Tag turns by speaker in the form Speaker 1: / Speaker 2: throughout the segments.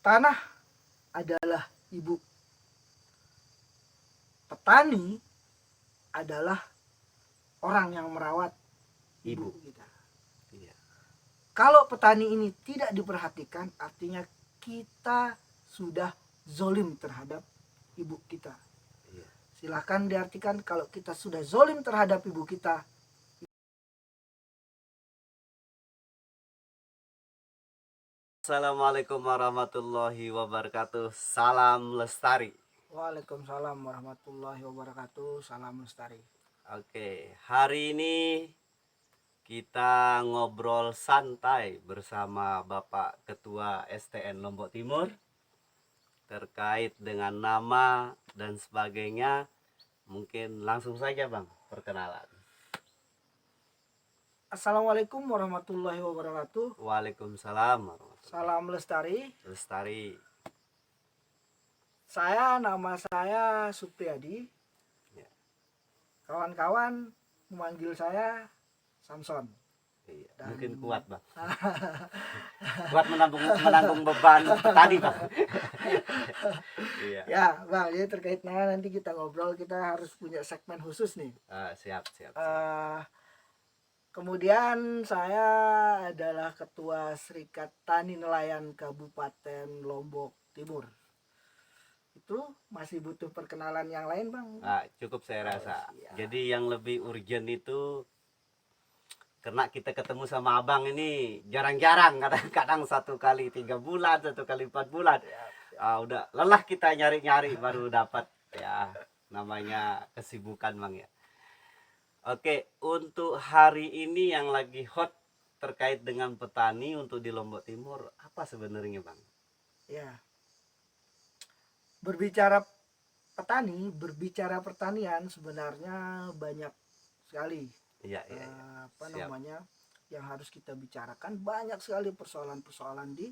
Speaker 1: Tanah adalah ibu. Petani adalah orang yang merawat ibu kita.
Speaker 2: Iya.
Speaker 1: Kalau petani ini tidak diperhatikan, artinya kita sudah zolim terhadap ibu kita.
Speaker 2: Iya.
Speaker 1: Silahkan diartikan kalau kita sudah zolim terhadap ibu kita.
Speaker 2: Assalamualaikum warahmatullahi wabarakatuh. Salam lestari.
Speaker 1: Waalaikumsalam warahmatullahi wabarakatuh. Salam lestari.
Speaker 2: Oke, hari ini kita ngobrol santai bersama Bapak Ketua STN Lombok Timur terkait dengan nama dan sebagainya. Mungkin langsung saja Bang, perkenalan.
Speaker 1: Assalamualaikum warahmatullahi wabarakatuh.
Speaker 2: Waalaikumsalam warahmatullahi
Speaker 1: Salam lestari.
Speaker 2: lestari.
Speaker 1: Nama saya Supriyadi.
Speaker 2: Ya.
Speaker 1: Kawan-kawan memanggil saya Samson.
Speaker 2: Iya,
Speaker 1: Dan-
Speaker 2: mungkin kuat Bang. Kuat menanggung beban tadi Bang. Iya.
Speaker 1: Ya Bang, jadi terkait nama nanti kita ngobrol, kita harus punya segmen khusus nih.
Speaker 2: Siap.
Speaker 1: Kemudian saya adalah Ketua Serikat Tani Nelayan Kabupaten Lombok Timur. Itu masih butuh perkenalan yang lain Bang?
Speaker 2: Cukup saya rasa.
Speaker 1: siap.
Speaker 2: Jadi yang lebih urgent itu karena kita ketemu sama abang ini jarang-jarang, kadang-kadang 1 kali 3 bulan, 1 kali 4 bulan. Udah lelah kita nyari-nyari baru dapat ya, namanya kesibukan Bang ya. Oke, untuk hari ini yang lagi hot terkait dengan petani untuk di Lombok Timur, apa sebenarnya Bang?
Speaker 1: Ya. Berbicara petani, berbicara pertanian sebenarnya banyak sekali.
Speaker 2: Iya. Siap.
Speaker 1: Yang harus kita bicarakan, banyak sekali persoalan-persoalan di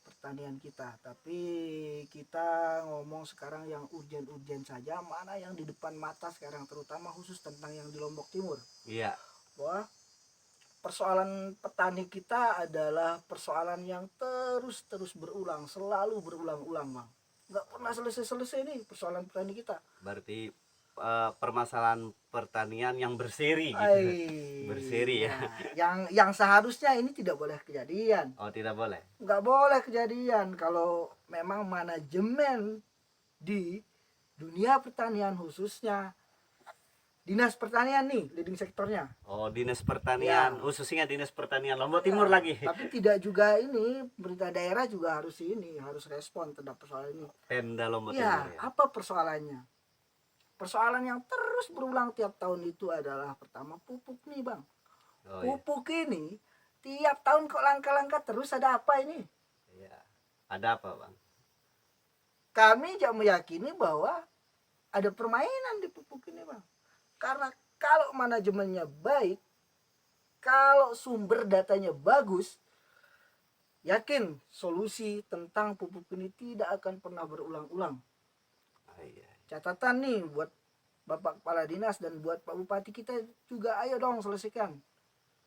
Speaker 1: pertanian kita, tapi kita ngomong sekarang yang urgen-urgen saja, mana yang di depan mata sekarang, terutama khusus tentang yang di Lombok Timur.
Speaker 2: Iya.
Speaker 1: Bahwa persoalan petani kita adalah persoalan yang terus berulang, selalu berulang-ulang Bang, nggak pernah selesai-selesai nih persoalan petani kita.
Speaker 2: Berarti permasalahan pertanian yang berseri gitu. Berseri ya.
Speaker 1: Yang seharusnya ini tidak boleh kejadian.
Speaker 2: Oh, tidak boleh.
Speaker 1: Nggak boleh kejadian kalau memang manajemen di dunia pertanian, khususnya Dinas Pertanian nih, leading sektornya.
Speaker 2: Oh, Dinas Pertanian,
Speaker 1: Ya.
Speaker 2: khususnya Dinas Pertanian Lombok Timur lagi.
Speaker 1: Tapi tidak juga ini, pemerintah daerah juga harus respon terhadap persoalan ini.
Speaker 2: Pemda Lombok
Speaker 1: Ya,
Speaker 2: Timur ya.
Speaker 1: apa persoalannya? Persoalan yang terus berulang tiap tahun itu adalah pertama pupuk nih Bang.
Speaker 2: Oh, iya.
Speaker 1: Pupuk ini tiap tahun kok langka-langka terus, ada apa ini?
Speaker 2: Iya. Ada apa Bang?
Speaker 1: Kami juga meyakini bahwa ada permainan di pupuk ini Bang. Karena kalau manajemennya baik, kalau sumber datanya bagus, yakin solusi tentang pupuk ini tidak akan pernah berulang-ulang.
Speaker 2: Iya.
Speaker 1: Catatan nih buat Bapak Kepala Dinas dan buat Pak Bupati, kita juga ayo dong selesaikan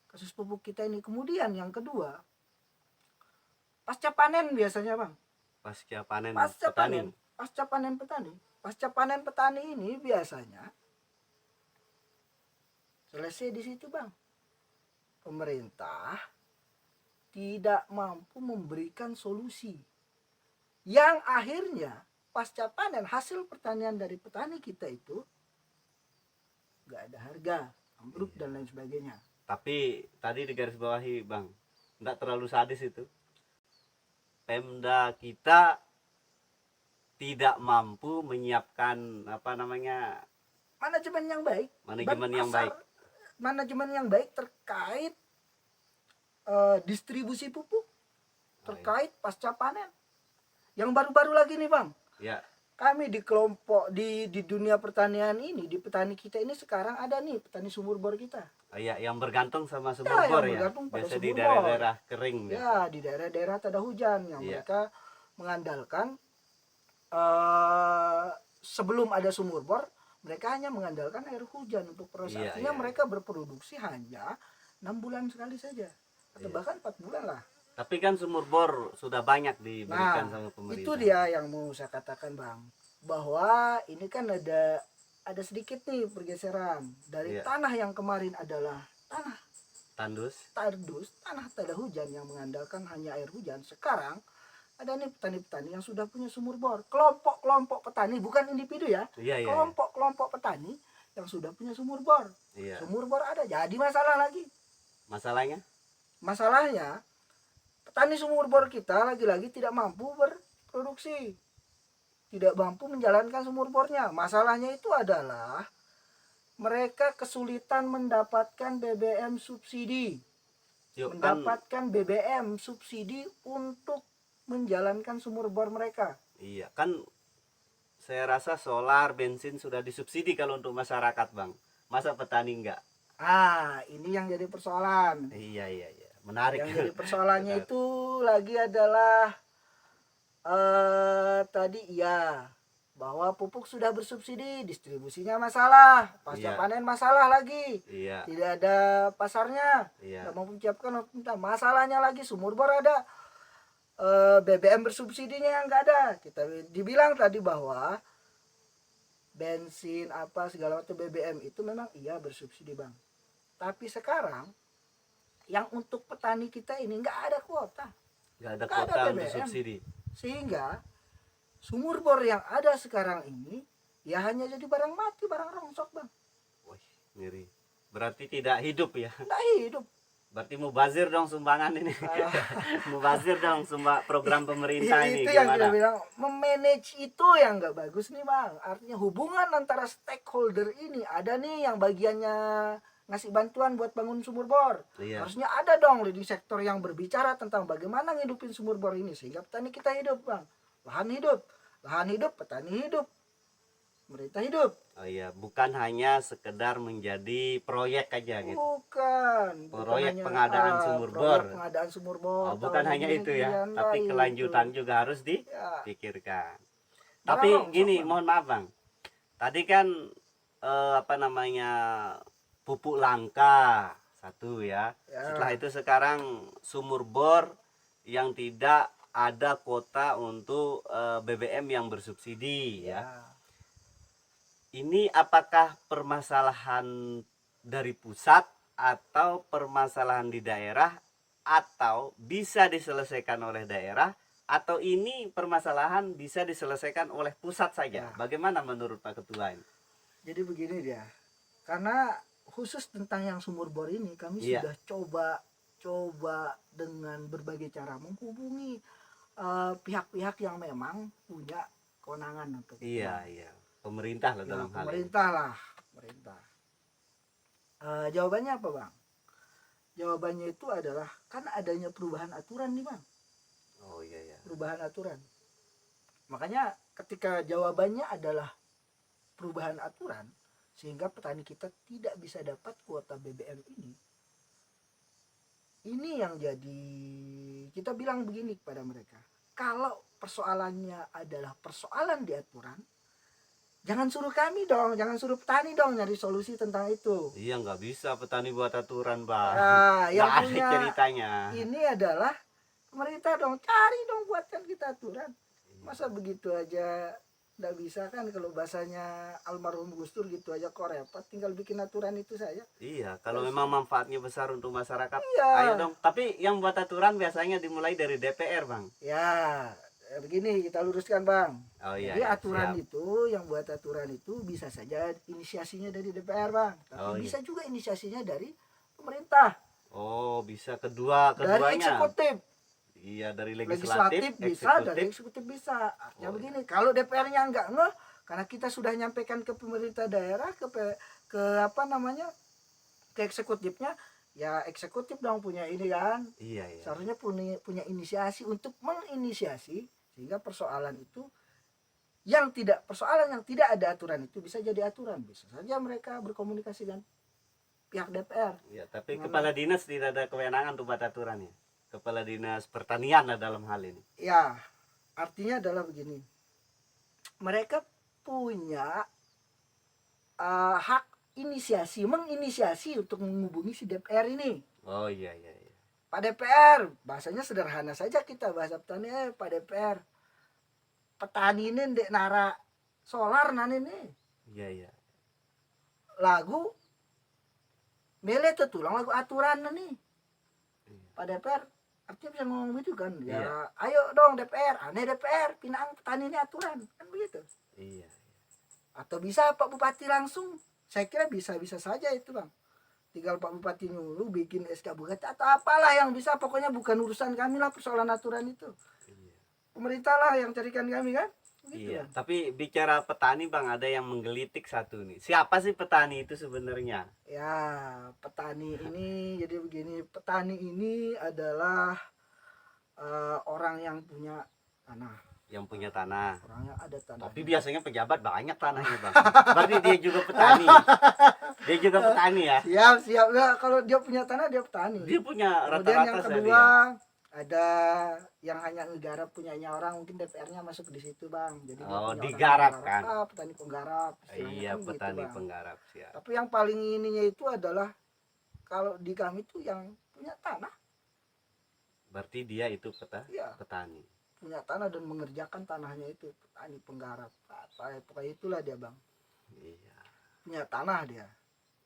Speaker 1: kasus pupuk kita ini. Kemudian yang kedua, pasca panen biasanya Bang.
Speaker 2: Pasca panen
Speaker 1: Pasca
Speaker 2: petani.
Speaker 1: panen petani ini biasanya selesai di situ Bang. Pemerintah tidak mampu memberikan solusi yang akhirnya pasca panen hasil pertanian dari petani kita itu nggak ada harga, ambruk dan lain sebagainya.
Speaker 2: Tapi tadi digarisbawahi Bang, enggak terlalu sadis itu. Pemda kita tidak mampu menyiapkan
Speaker 1: Manajemen yang baik, manajemen yang baik terkait distribusi pupuk, terkait pasca panen. Yang baru-baru lagi nih Bang,
Speaker 2: ya.
Speaker 1: Kami di kelompok di dunia pertanian ini, di petani kita ini sekarang ada nih petani sumur bor kita.
Speaker 2: Iya, yang bergantung sama sumur bor ya. Biasa di daerah-daerah kering
Speaker 1: ya. Di daerah-daerah tak ada hujan yang mereka mengandalkan sebelum ada sumur bor, mereka hanya mengandalkan air hujan untuk proses. Artinya mereka berproduksi hanya 6 bulan sekali saja, atau bahkan 4 bulan lah.
Speaker 2: Tapi kan sumur bor sudah banyak diberikan
Speaker 1: Nah,
Speaker 2: sama pemerintah.
Speaker 1: itu dia yang mau saya katakan Bang, bahwa ini kan ada sedikit nih pergeseran dari
Speaker 2: Iya.
Speaker 1: tanah yang kemarin adalah tanah
Speaker 2: Tandus.
Speaker 1: tandus, tanah tak ada hujan yang mengandalkan hanya air hujan. Sekarang ada nih petani-petani yang sudah punya sumur bor, kelompok-kelompok petani, bukan individu ya,
Speaker 2: Iya, iya, iya.
Speaker 1: kelompok-kelompok petani yang sudah punya sumur bor.
Speaker 2: Iya.
Speaker 1: Sumur bor ada, jadi masalah lagi.
Speaker 2: Masalahnya?
Speaker 1: Masalahnya petani sumur bor kita lagi-lagi tidak mampu berproduksi, tidak mampu menjalankan sumur bornya. Masalahnya itu adalah mereka kesulitan mendapatkan BBM subsidi,
Speaker 2: Yuk kan,
Speaker 1: mendapatkan BBM subsidi untuk menjalankan sumur bor mereka.
Speaker 2: iya kan, saya rasa solar, bensin sudah disubsidi kalau untuk masyarakat, Bang. Masa petani enggak?
Speaker 1: Ini yang jadi persoalan.
Speaker 2: Iya, iya, iya. Menarik.
Speaker 1: Yang jadi persoalannya
Speaker 2: Menarik.
Speaker 1: itu lagi adalah tadi ya, bahwa pupuk sudah bersubsidi, distribusinya masalah, pasca
Speaker 2: Iya.
Speaker 1: panen masalah lagi,
Speaker 2: Iya,
Speaker 1: tidak ada pasarnya,
Speaker 2: iya.
Speaker 1: tidak mampu menyiapkan. Masalahnya lagi sumur bor ada, BBM bersubsidinya yang nggak ada. Kita dibilang tadi bahwa bensin apa segala macam BBM itu memang iya bersubsidi Bang, tapi sekarang yang untuk petani kita ini nggak ada kuota,
Speaker 2: Nggak ada
Speaker 1: nggak ada
Speaker 2: kuota untuk
Speaker 1: BBM.
Speaker 2: subsidi.
Speaker 1: Sehingga sumur bor yang ada sekarang ini ya hanya jadi barang mati, barang rongsok Bang,
Speaker 2: Wih, ngeri. Berarti tidak hidup ya.
Speaker 1: nggak hidup.
Speaker 2: Berarti mubazir dong sumbangan ini.
Speaker 1: Ah,
Speaker 2: Mubazir dong program pemerintah ini
Speaker 1: itu yang kita
Speaker 2: gimana?
Speaker 1: bilang, memanage itu yang nggak bagus nih Bang. Artinya hubungan antara stakeholder ini, ada nih yang bagiannya ngasih bantuan buat bangun sumur bor,
Speaker 2: Iya.
Speaker 1: harusnya ada dong leading sektor yang berbicara tentang bagaimana ngidupin sumur bor ini sehingga petani kita hidup Bang. Lahan hidup, petani hidup, pemerintah hidup.
Speaker 2: Oh iya, bukan hanya sekedar menjadi proyek aja gitu.
Speaker 1: Bukan
Speaker 2: Proyek
Speaker 1: hanya,
Speaker 2: pengadaan sumur
Speaker 1: proyek
Speaker 2: bor.
Speaker 1: pengadaan sumur bor,
Speaker 2: Oh, bukan
Speaker 1: tahun
Speaker 2: hanya
Speaker 1: ini
Speaker 2: itu ya,
Speaker 1: sekian,
Speaker 2: tapi
Speaker 1: lain
Speaker 2: kelanjutan
Speaker 1: itu.
Speaker 2: juga harus
Speaker 1: Ya,
Speaker 2: dipikirkan.
Speaker 1: barang
Speaker 2: Tapi
Speaker 1: rongsok,
Speaker 2: gini,
Speaker 1: Bang.
Speaker 2: mohon maaf Bang. Tadi kan apa namanya, pupuk langka satu ya.
Speaker 1: Ya.
Speaker 2: Setelah itu sekarang sumur bor yang tidak ada kuota untuk BBM yang bersubsidi ya.
Speaker 1: Ya.
Speaker 2: Ini apakah permasalahan dari pusat atau permasalahan di daerah, atau bisa diselesaikan oleh daerah, atau ini permasalahan bisa diselesaikan oleh pusat saja?
Speaker 1: Ya.
Speaker 2: Bagaimana menurut Pak Ketua ini?
Speaker 1: Jadi begini dia, karena khusus tentang yang sumur bor ini kami
Speaker 2: Iya.
Speaker 1: sudah coba dengan berbagai cara menghubungi pihak-pihak yang memang punya kewenangan untuk
Speaker 2: Iya, iya. Pemerintah lah
Speaker 1: ya,
Speaker 2: dalam hal ini.
Speaker 1: pemerintah lah, pemerintah. Jawabannya apa Bang? Jawabannya itu adalah kan adanya perubahan aturan nih Bang,
Speaker 2: Oh iya, iya.
Speaker 1: perubahan aturan. Makanya ketika jawabannya adalah perubahan aturan sehingga petani kita tidak bisa dapat kuota BBM ini yang jadi kita bilang begini kepada mereka, kalau persoalannya adalah persoalan di aturan, jangan suruh kami dong, jangan suruh petani dong nyari solusi tentang itu.
Speaker 2: Iya, nggak bisa petani buat aturan Bang.
Speaker 1: Yang
Speaker 2: Nggak ada
Speaker 1: punya
Speaker 2: ceritanya.
Speaker 1: ini adalah pemerintah dong, cari dong buatkan kita aturan. Masa begitu aja nggak bisa kan, kalau bahasanya almarhum Gus Dur gitu aja kok repot, tinggal bikin aturan itu saja.
Speaker 2: Iya, kalau memang manfaatnya besar untuk masyarakat,
Speaker 1: Iya.
Speaker 2: ayo dong. Tapi yang buat aturan biasanya dimulai dari DPR, Bang.
Speaker 1: Ya, begini kita luruskan Bang.
Speaker 2: Oh iya.
Speaker 1: Jadi
Speaker 2: iya,
Speaker 1: aturan
Speaker 2: siap.
Speaker 1: itu, yang buat aturan itu bisa saja inisiasinya dari DPR Bang, tapi
Speaker 2: Oh, iya.
Speaker 1: bisa juga inisiasinya dari pemerintah,
Speaker 2: Oh, bisa
Speaker 1: dari
Speaker 2: keduanya.
Speaker 1: eksekutif.
Speaker 2: Iya, dari
Speaker 1: Legislatif
Speaker 2: legislatif,
Speaker 1: bisa, dari
Speaker 2: eksekutif.
Speaker 1: eksekutif bisa. Artinya
Speaker 2: Oh,
Speaker 1: begini, kalau DPR-nya nggak ngeh, karena kita sudah nyampaikan ke pemerintah daerah, ke apa namanya, ke eksekutifnya, ya eksekutif dong punya ini kan.
Speaker 2: Iya, iya.
Speaker 1: Seharusnya punya inisiasi untuk menginisiasi sehingga persoalan yang tidak ada aturan itu bisa jadi aturan. Bisa saja mereka berkomunikasi dengan pihak DPR.
Speaker 2: Iya, tapi
Speaker 1: Mengenai-
Speaker 2: kepala dinas tidak ada kewenangan untuk buat aturan ya. Kepala dinas pertanian lah dalam hal ini.
Speaker 1: Ya, artinya adalah begini. Mereka punya hak menginisiasi untuk menghubungi si DPR ini.
Speaker 2: Oh iya, iya, iya.
Speaker 1: Pak DPR, bahasanya sederhana saja kita bahasa petani, Pak DPR. Petani ini ndek nara solar nan ini.
Speaker 2: Iya, iya.
Speaker 1: Lagu mele tulang lagu aturan nih. Pak DPR artinya bisa ngomong gitu kan. Ya,
Speaker 2: Iya.
Speaker 1: ayo dong DPR, aneh DPR, pinang petani ini aturan kan begitu.
Speaker 2: Iya.
Speaker 1: Atau bisa Pak Bupati langsung. Saya kira bisa-bisa saja itu, Bang. Tinggal Pak Bupati nyuruh bikin SK Bupati atau apalah yang bisa, pokoknya bukan urusan kami lah persoalan aturan itu.
Speaker 2: Iya.
Speaker 1: Pemerintah lah yang carikan kami kan. Gitu,
Speaker 2: Iya,
Speaker 1: Bang.
Speaker 2: tapi bicara petani Bang, ada yang menggelitik satu nih. Siapa sih petani itu sebenarnya?
Speaker 1: Ya, petani ini jadi begini, petani ini adalah orang yang punya tanah,
Speaker 2: Yang punya tanah.
Speaker 1: orangnya ada tanah.
Speaker 2: Tapi biasanya pejabat banyak tanahnya Bang. Berarti dia juga petani. Dia juga petani ya.
Speaker 1: Siap ya, kalau dia punya tanah dia petani.
Speaker 2: Dia punya
Speaker 1: Kemudian yang
Speaker 2: rata-rata saya
Speaker 1: kedua
Speaker 2: lihat.
Speaker 1: ada yang hanya ngegarap punyanya orang, mungkin DPR-nya masuk di situ, Bang. Jadi dia
Speaker 2: Oh,
Speaker 1: punya orang
Speaker 2: digarap
Speaker 1: yang
Speaker 2: kan?
Speaker 1: menggarap, petani penggarap istilahnya
Speaker 2: Iya,
Speaker 1: kan gitu,
Speaker 2: petani
Speaker 1: Bang.
Speaker 2: penggarap siap.
Speaker 1: Tapi yang paling ininya itu adalah kalau di kami tuh yang punya tanah,
Speaker 2: Berarti dia itu
Speaker 1: ya
Speaker 2: petani.
Speaker 1: punya tanah dan mengerjakan tanahnya itu petani penggarap. Pokoknya itulah dia, Bang.
Speaker 2: Iya.
Speaker 1: Punya tanah dia.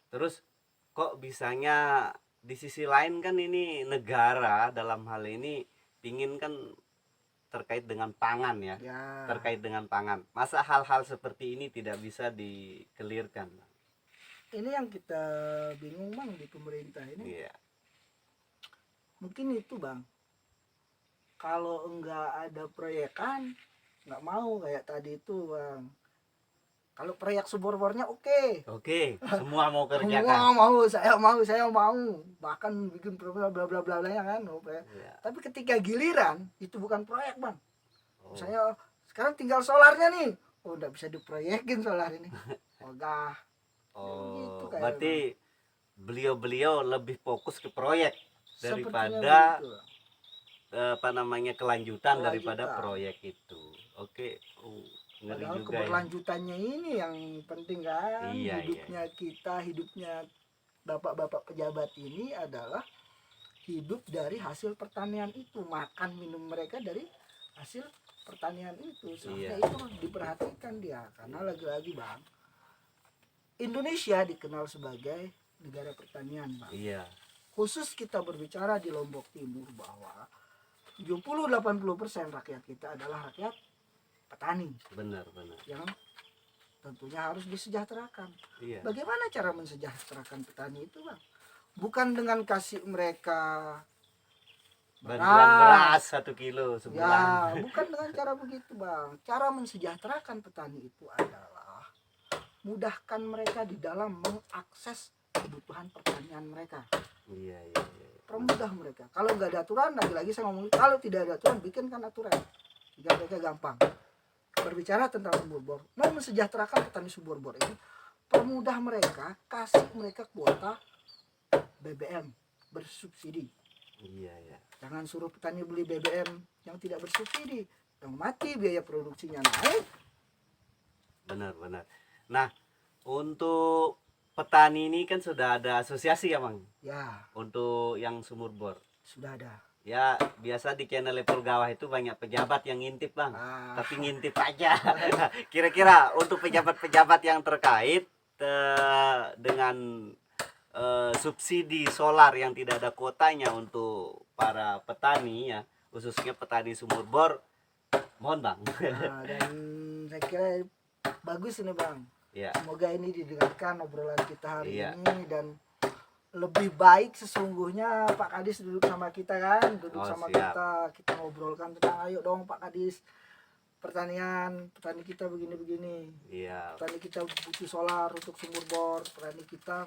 Speaker 2: Terus kok bisanya di sisi lain kan ini negara dalam hal ini pingin kan terkait dengan pangan ya.
Speaker 1: Ya.
Speaker 2: Terkait dengan pangan. Masa hal-hal seperti ini tidak bisa dikelirkan?
Speaker 1: Ini yang kita bingung, Bang, di pemerintah ini.
Speaker 2: Iya.
Speaker 1: Mungkin itu, Bang. Kalau enggak ada proyekan, nggak mau kayak tadi itu, Bang. Kalau proyek sumur-bornya oke.
Speaker 2: Oke, semua mau kerjakan.
Speaker 1: Semua mau, saya mau. Bahkan bikin program bla bla bla ya kan.
Speaker 2: Iya.
Speaker 1: Tapi ketika giliran itu bukan proyek, Bang.
Speaker 2: Oh.
Speaker 1: Saya sekarang tinggal solarnya nih. Oh, udah bisa diproyekin solar ini. Ogah.
Speaker 2: Oh,
Speaker 1: Gitu kayak
Speaker 2: berarti beliau-beliau lebih fokus ke proyek
Speaker 1: Sepertinya
Speaker 2: daripada
Speaker 1: begitu.
Speaker 2: apa namanya kelanjutan daripada
Speaker 1: Kelanjutan.
Speaker 2: proyek itu. Oke, ngeri
Speaker 1: Padahal
Speaker 2: juga ya.
Speaker 1: keberlanjutannya ini yang penting kan.
Speaker 2: Iya,
Speaker 1: Hidupnya kita, hidupnya bapak-bapak pejabat ini adalah hidup dari hasil pertanian itu, makan minum mereka dari hasil pertanian itu. Seharusnya
Speaker 2: Iya.
Speaker 1: itu diperhatikan dia, karena lagi-lagi, Bang, Indonesia dikenal sebagai negara pertanian, Bang.
Speaker 2: Iya,
Speaker 1: Khusus kita berbicara di Lombok Timur bahwa 70-80% rakyat kita adalah rakyat petani
Speaker 2: benar.
Speaker 1: yang tentunya harus disejahterakan.
Speaker 2: Iya.
Speaker 1: Bagaimana cara mensejahterakan petani itu, Bang? Bukan dengan kasih mereka
Speaker 2: Bantuan beras 1 kilo
Speaker 1: ya,
Speaker 2: sebulan.
Speaker 1: bukan dengan cara begitu, Bang. Cara mensejahterakan petani itu adalah mudahkan mereka di dalam mengakses kebutuhan pertanian mereka.
Speaker 2: Iya.
Speaker 1: Permudah mereka. Kalau nggak ada aturan, lagi-lagi saya ngomong, kalau tidak ada aturan, bikinkan aturan. Sehingga mereka gampang. Berbicara tentang sumur bor, mau mensejahterakan petani sumur bor ini, permudah mereka, kasih mereka kuota BBM bersubsidi.
Speaker 2: Iya.
Speaker 1: Jangan suruh petani beli BBM yang tidak bersubsidi, yang mati biaya produksinya naik.
Speaker 2: Benar. Nah, untuk petani ini kan sudah ada asosiasi ya, Bang?
Speaker 1: Ya,
Speaker 2: Untuk yang sumur bor.
Speaker 1: sudah ada.
Speaker 2: Ya, biasa di channel level bawah itu banyak pejabat yang ngintip, Bang. Tapi ngintip aja. Kira-kira untuk pejabat-pejabat yang terkait dengan subsidi solar yang tidak ada kuotanya untuk para petani ya, khususnya petani sumur bor, mohon Bang.
Speaker 1: Dan saya kira bagus ini, Bang.
Speaker 2: Ya,
Speaker 1: Semoga ini didengarkan obrolan kita hari
Speaker 2: Iya.
Speaker 1: ini, dan lebih baik sesungguhnya Pak Kadis duduk sama kita kan, sama
Speaker 2: siap.
Speaker 1: kita ngobrolkan tentang, ayo dong Pak Kadis, petani kita begini-begini.
Speaker 2: Iya.
Speaker 1: Petani kita butuh solar untuk sumur bor, petani kita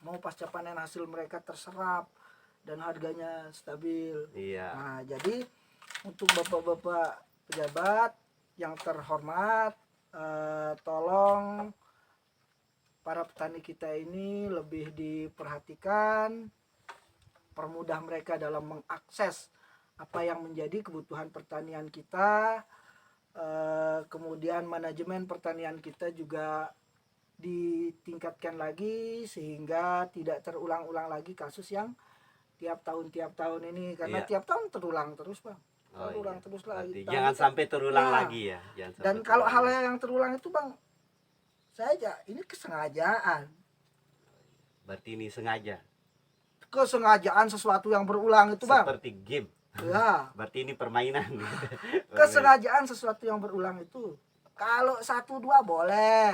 Speaker 1: mau pasca panen hasil mereka terserap dan harganya stabil.
Speaker 2: Iya.
Speaker 1: Nah, jadi untuk bapak-bapak pejabat yang terhormat, tolong para petani kita ini lebih diperhatikan, permudah mereka dalam mengakses apa yang menjadi kebutuhan pertanian kita. Kemudian manajemen pertanian kita juga ditingkatkan lagi sehingga tidak terulang-ulang lagi kasus yang tiap tahun ini, karena
Speaker 2: Iya.
Speaker 1: tiap tahun terulang terus bang,
Speaker 2: Oh,
Speaker 1: terulang
Speaker 2: iya.
Speaker 1: terus
Speaker 2: Berarti
Speaker 1: lagi.
Speaker 2: jangan sampai terulang
Speaker 1: Ya.
Speaker 2: lagi ya. Jangan
Speaker 1: Dan
Speaker 2: sampai
Speaker 1: kalau
Speaker 2: terulang
Speaker 1: hal
Speaker 2: lagi.
Speaker 1: yang terulang itu bang, saya ini kesengajaan,
Speaker 2: Berarti ini sengaja.
Speaker 1: kesengajaan sesuatu yang berulang itu bang.
Speaker 2: Seperti game.
Speaker 1: Ya,
Speaker 2: Berarti ini permainan. Permainan.
Speaker 1: kesengajaan sesuatu yang berulang itu. Kalau 1-2 boleh,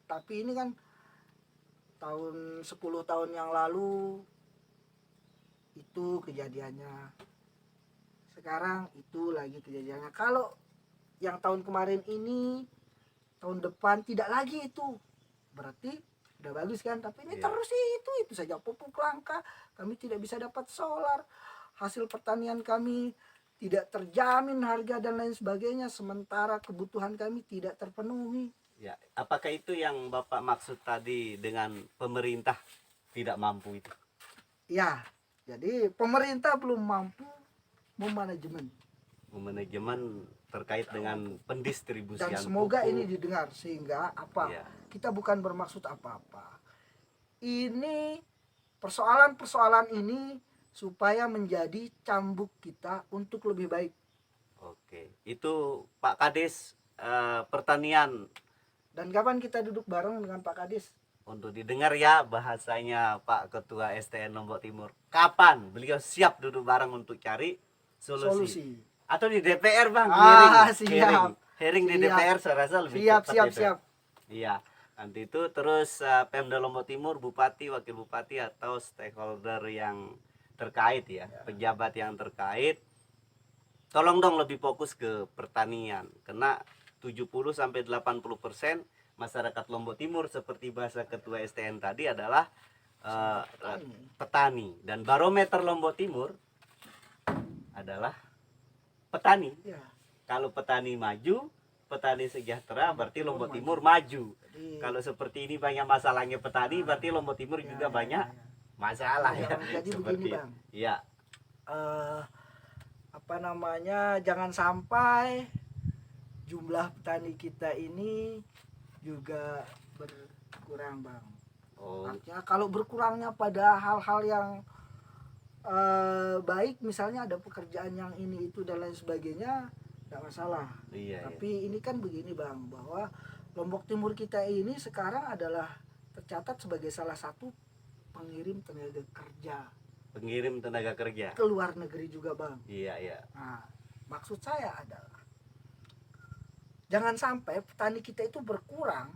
Speaker 1: tapi ini kan tahun 10 tahun yang lalu itu kejadiannya. Sekarang itu lagi kejadiannya. Kalau yang tahun kemarin ini, tahun depan tidak lagi itu. Berarti udah bagus kan, tapi ini
Speaker 2: Iya.
Speaker 1: terus itu saja pupuk langka, kami tidak bisa dapat solar, hasil pertanian kami tidak terjamin harga dan lain sebagainya, sementara kebutuhan kami tidak terpenuhi.
Speaker 2: Ya, apakah itu yang Bapak maksud tadi dengan pemerintah tidak mampu itu?
Speaker 1: Ya, jadi pemerintah belum mampu memanajemen,
Speaker 2: Manajemen terkait dengan pendistribusian
Speaker 1: dan semoga
Speaker 2: pupuk.
Speaker 1: ini didengar, sehingga apa,
Speaker 2: Iya.
Speaker 1: kita bukan bermaksud apa-apa, ini persoalan-persoalan ini supaya menjadi cambuk kita untuk lebih baik.
Speaker 2: Oke, itu Pak Kades, pertanian
Speaker 1: Dan kapan kita duduk bareng dengan Pak Kadis?
Speaker 2: untuk didengar ya bahasanya Pak Ketua STN Lombok Timur. Kapan beliau siap duduk bareng untuk cari solusi? Atau di DPR bang?
Speaker 1: Siap.
Speaker 2: Hearing di
Speaker 1: Siap.
Speaker 2: DPR saya rasa lebih
Speaker 1: Siap,
Speaker 2: cepat
Speaker 1: siap,
Speaker 2: itu.
Speaker 1: siap.
Speaker 2: Iya, nanti itu terus Pemda Lombok Timur, Bupati, Wakil Bupati atau stakeholder yang terkait ya, pejabat yang terkait, tolong dong lebih fokus ke pertanian, karena 70-80% masyarakat Lombok Timur seperti bahasa Ketua STN tadi adalah petani, dan barometer Lombok Timur adalah petani.
Speaker 1: Ya,
Speaker 2: Kalau petani maju, petani sejahtera, berarti Lombok
Speaker 1: maju.
Speaker 2: Timur maju.
Speaker 1: jadi
Speaker 2: Kalau seperti ini banyak masalahnya petani, berarti Lombok Timur
Speaker 1: ya,
Speaker 2: juga
Speaker 1: ya,
Speaker 2: banyak
Speaker 1: ya, ya.
Speaker 2: masalah
Speaker 1: Ya,
Speaker 2: ya.
Speaker 1: Bang. Jadi begini, Bang.
Speaker 2: Iya.
Speaker 1: Apa namanya, jangan sampai jumlah petani kita ini juga berkurang bang.
Speaker 2: Oh,
Speaker 1: Artinya kalau berkurangnya pada hal-hal yang baik, misalnya ada pekerjaan yang ini itu dan lain sebagainya, tidak masalah.
Speaker 2: iya.
Speaker 1: Tapi ini kan begini bang, bahwa Lombok Timur kita ini sekarang adalah tercatat sebagai salah satu pengirim tenaga kerja
Speaker 2: Pengirim tenaga kerja.
Speaker 1: ke luar negeri juga bang.
Speaker 2: Iya, iya.
Speaker 1: Nah, maksud saya adalah jangan sampai petani kita itu berkurang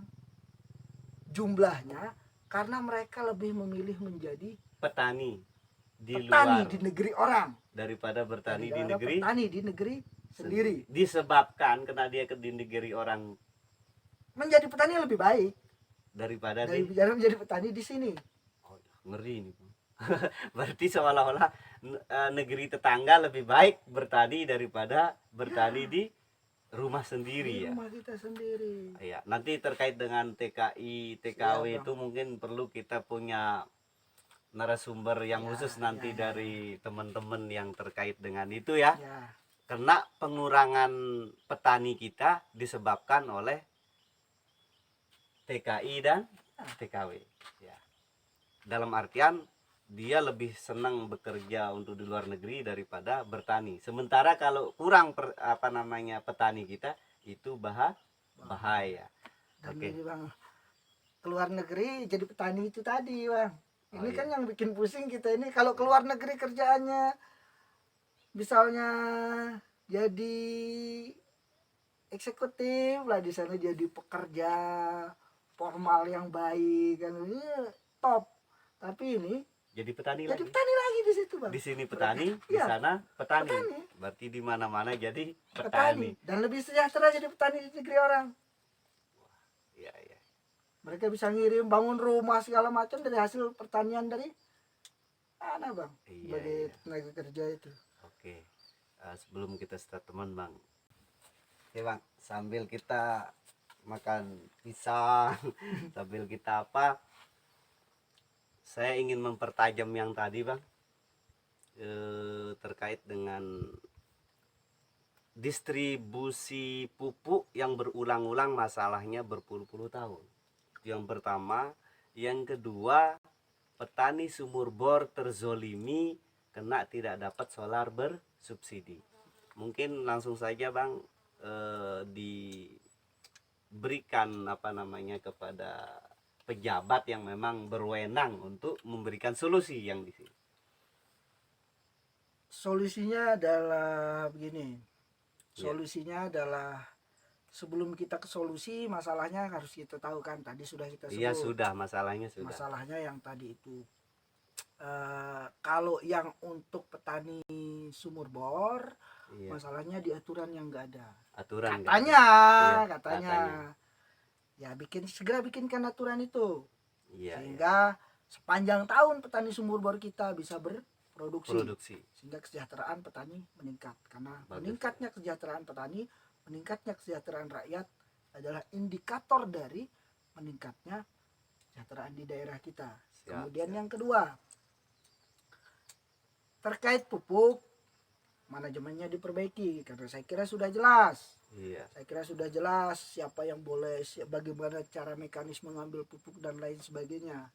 Speaker 1: jumlahnya karena mereka lebih memilih menjadi
Speaker 2: Petani di
Speaker 1: petani
Speaker 2: luar
Speaker 1: di negeri orang
Speaker 2: daripada bertani di
Speaker 1: daripada
Speaker 2: negeri
Speaker 1: petani di negeri sendiri.
Speaker 2: Disebabkan karena dia ke di negeri orang
Speaker 1: Menjadi petani lebih baik
Speaker 2: daripada
Speaker 1: dari
Speaker 2: di
Speaker 1: menjadi petani di sini.
Speaker 2: Oh, ngeri nih. Berarti seolah-olah negeri tetangga lebih baik bertani daripada bertani di rumah sendiri
Speaker 1: Di
Speaker 2: ya.
Speaker 1: rumah kita sendiri.
Speaker 2: Iya, nanti terkait dengan TKI, TKW
Speaker 1: Siap,
Speaker 2: itu mungkin perlu kita punya narasumber yang
Speaker 1: Ya,
Speaker 2: khusus nanti
Speaker 1: ya.
Speaker 2: dari teman-teman yang terkait dengan itu ya.
Speaker 1: Ya,
Speaker 2: Karena pengurangan petani kita disebabkan oleh TKI dan TKW ya. Dalam artian dia lebih senang bekerja untuk di luar negeri daripada bertani. Sementara kalau kurang petani kita itu bahaya.
Speaker 1: dan
Speaker 2: Oke.
Speaker 1: ini bang, keluar negeri jadi petani itu tadi bang. Ini
Speaker 2: Oh,
Speaker 1: kan
Speaker 2: iya.
Speaker 1: yang bikin pusing kita ini, kalau keluar negeri kerjaannya misalnya jadi eksekutif lah, di sana jadi pekerja formal yang baik kan, ini top. Tapi ini
Speaker 2: Jadi petani
Speaker 1: jadi
Speaker 2: lagi.
Speaker 1: petani lagi di situ bang.
Speaker 2: Di sini petani, di
Speaker 1: Iya,
Speaker 2: sana petani.
Speaker 1: petani.
Speaker 2: Berarti di mana-mana jadi
Speaker 1: petani
Speaker 2: petani.
Speaker 1: dan lebih sejahtera jadi petani di negeri orang.
Speaker 2: Iya, iya.
Speaker 1: Mereka bisa ngirim bangun rumah segala macam dari hasil pertanian dari mana bang,
Speaker 2: Iya,
Speaker 1: sebagai
Speaker 2: iya.
Speaker 1: tenaga kerja itu.
Speaker 2: Oke. Sebelum kita statement bang, oke bang, sambil kita makan pisang, sambil kita apa, saya ingin mempertajam yang tadi bang, terkait dengan distribusi pupuk yang berulang-ulang, masalahnya berpuluh-puluh tahun. Yang pertama, yang kedua, petani sumur bor terzolimi kena tidak dapat solar bersubsidi. Mungkin langsung saja Bang diberikan kepada pejabat yang memang berwenang untuk memberikan solusi yang di sini.
Speaker 1: Solusinya adalah begini.
Speaker 2: Ya.
Speaker 1: Solusinya adalah sebelum kita ke solusi, masalahnya harus kita tahu kan, tadi sudah kita sebut.
Speaker 2: Iya sudah, masalahnya sudah.
Speaker 1: Masalahnya yang tadi itu kalau yang untuk petani sumur bor,
Speaker 2: Iya.
Speaker 1: masalahnya di aturan yang enggak ada.
Speaker 2: Aturan
Speaker 1: Katanya,
Speaker 2: Iya,
Speaker 1: katanya. Ya segera bikinkan aturan itu.
Speaker 2: Iya,
Speaker 1: Sehingga sepanjang tahun petani sumur bor kita bisa
Speaker 2: produksi.
Speaker 1: Sehingga kesejahteraan petani meningkat. Karena
Speaker 2: Bagus.
Speaker 1: meningkatnya kesejahteraan petani, meningkatnya kesejahteraan rakyat adalah indikator dari meningkatnya kesejahteraan di daerah kita. Kemudian yang kedua, terkait pupuk, manajemennya diperbaiki, karena saya kira sudah jelas.
Speaker 2: Iya.
Speaker 1: Saya kira sudah jelas siapa yang boleh, bagaimana cara mekanisme mengambil pupuk dan lain sebagainya.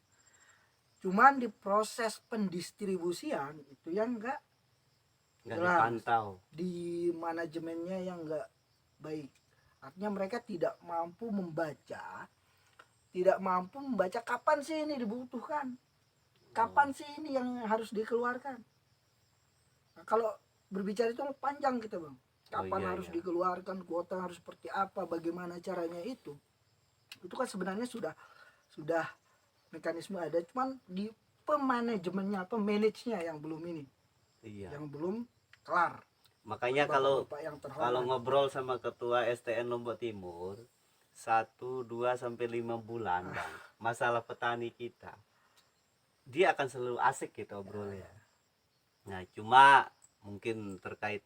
Speaker 1: Cuman di proses pendistribusian itu yang enggak jelas,
Speaker 2: dipantau,
Speaker 1: di manajemennya yang enggak baik. Artinya mereka tidak mampu membaca kapan sih ini dibutuhkan, kapan sih ini yang harus dikeluarkan. Nah, kalau berbicara itu panjang kita Bang, kapan harus dikeluarkan, kuota harus seperti apa, bagaimana caranya itu kan sebenarnya sudah mekanisme ada, cuman di pemanajemennya atau manage-nya yang belum ini. Iya. Yang belum kelar.
Speaker 2: Makanya kalau ngobrol sama ketua STN Lombok Timur 1, 2 sampai 5 bulan Bang, masalah petani kita dia akan selalu asik kita obrolnya. Nah, cuma mungkin terkait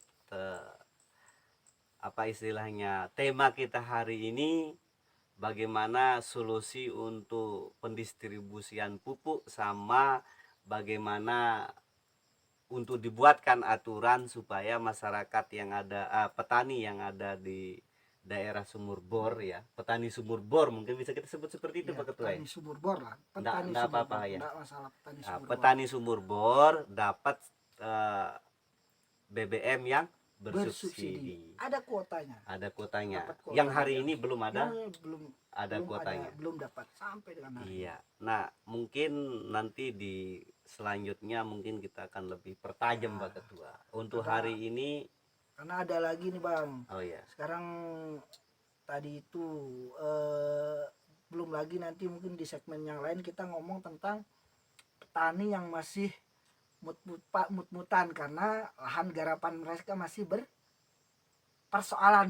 Speaker 2: tema kita hari ini, bagaimana solusi untuk pendistribusian pupuk sama bagaimana untuk dibuatkan aturan supaya masyarakat yang ada, petani yang ada di daerah sumur bor ya, petani sumur bor mungkin bisa kita sebut seperti itu Pak Ketua.
Speaker 1: Petani sumur bor lah.
Speaker 2: Enggak apa-apa ya.
Speaker 1: Enggak masalah petani sumur bor.
Speaker 2: Petani sumur bor dapat BBM yang bersubsidi.
Speaker 1: Ada kuotanya.
Speaker 2: Yang hari ini belum ada.
Speaker 1: Belum dapat sampai dengan hari.
Speaker 2: Iya. Nah, mungkin nanti di selanjutnya mungkin kita akan lebih pertajam Pak Ketua. Untuk hari ini
Speaker 1: karena ada lagi nih Bang.
Speaker 2: Oh iya.
Speaker 1: Sekarang tadi itu belum lagi, nanti mungkin di segmen yang lain kita ngomong tentang petani yang masih mut-mutan karena lahan garapan mereka masih bermasalah.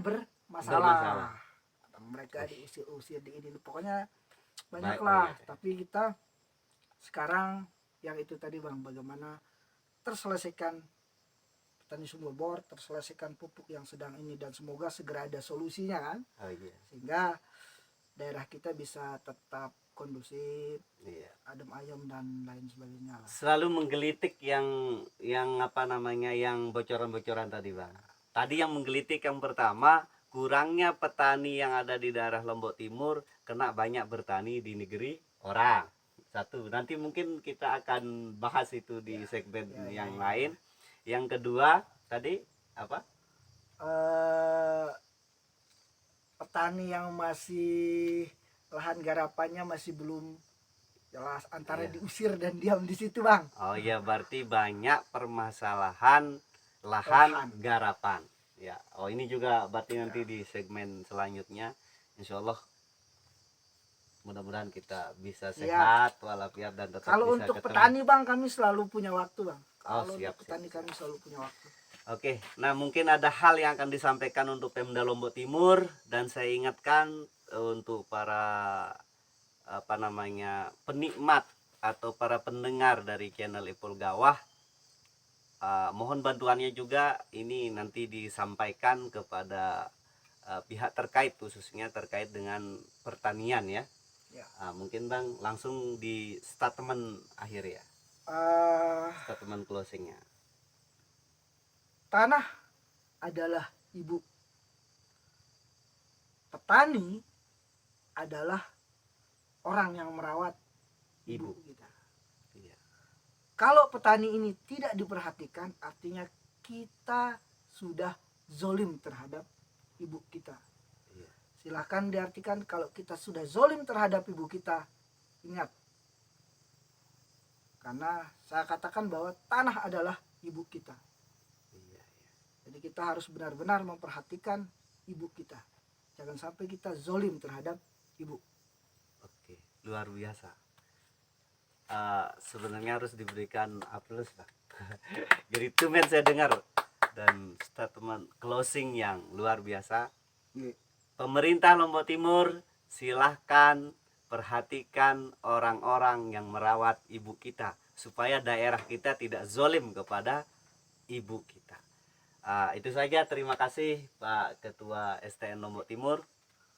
Speaker 1: Mereka diusir di ini, pokoknya banyak lah. Tapi kita sekarang yang itu tadi Bang, bagaimana terselesaikan petani sumur bor, terselesaikan pupuk yang sedang ini, dan semoga segera ada solusinya kan. Sehingga daerah kita bisa tetap kondusif, adem ayem dan lain sebagainya lah.
Speaker 2: Selalu menggelitik yang bocoran-bocoran tadi Bang. Tadi yang menggelitik yang pertama, kurangnya petani yang ada di daerah Lombok Timur kena banyak bertani di negeri orang. Satu, nanti mungkin kita akan bahas itu di segmen yang lain. Yang kedua tadi apa?
Speaker 1: Petani yang masih lahan garapannya masih belum jelas, antara diusir dan diam di situ Bang.
Speaker 2: Oh iya, berarti banyak permasalahan lahan garapan. Ya, oh ini juga berarti nanti di segmen selanjutnya, insya Allah mudah-mudahan kita bisa sehat walafiat dan tetap
Speaker 1: kalau
Speaker 2: bisa
Speaker 1: untuk
Speaker 2: ketemu.
Speaker 1: Petani Bang, kami selalu punya waktu Bang. Kalau
Speaker 2: siap,
Speaker 1: untuk petani kami selalu punya waktu.
Speaker 2: Oke, nah mungkin ada hal yang akan disampaikan untuk Pemda Lombok Timur, dan saya ingatkan untuk para penikmat atau para pendengar dari channel Ipul Gawah, mohon bantuannya juga ini nanti disampaikan kepada pihak terkait, khususnya terkait dengan pertanian ya. Mungkin Bang langsung di statement akhir ya, statement closingnya.
Speaker 1: Tanah adalah ibu, petani adalah orang yang merawat ibu kita. Kalau petani ini tidak diperhatikan, artinya kita sudah zolim terhadap ibu kita.
Speaker 2: Iya.
Speaker 1: Silahkan diartikan, kalau kita sudah zolim terhadap ibu kita, ingat, karena saya katakan bahwa tanah adalah ibu kita.
Speaker 2: Iya, iya.
Speaker 1: Jadi kita harus benar-benar memperhatikan ibu kita. Jangan sampai kita zolim terhadap ibu.
Speaker 2: Oke, luar biasa. Sebenarnya harus diberikan aplaus, Pak. Jadi tumben saya dengar dan statement closing yang luar biasa. Pemerintah Lombok Timur, silahkan perhatikan orang-orang yang merawat ibu kita supaya daerah kita tidak zolim kepada ibu kita. Itu saja, terima kasih Pak Ketua STN Lombok Timur.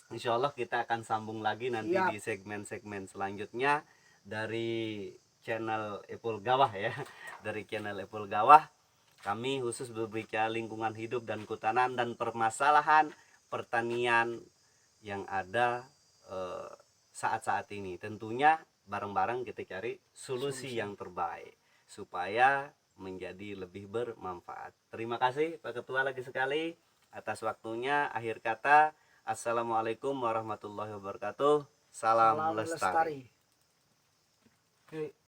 Speaker 2: Insya Allah kita akan sambung lagi nanti
Speaker 1: Siap.
Speaker 2: di segmen-segmen selanjutnya dari channel Epul Gawah ya. Dari channel Epul Gawah kami khusus berbicara lingkungan hidup dan kehutanan dan permasalahan pertanian yang ada saat-saat ini. Tentunya bareng-bareng kita cari solusi yang terbaik supaya menjadi lebih bermanfaat. Terima kasih Pak Ketua lagi sekali atas waktunya. Akhir kata, Assalamualaikum warahmatullahi wabarakatuh. Salam lestari.
Speaker 1: Oke.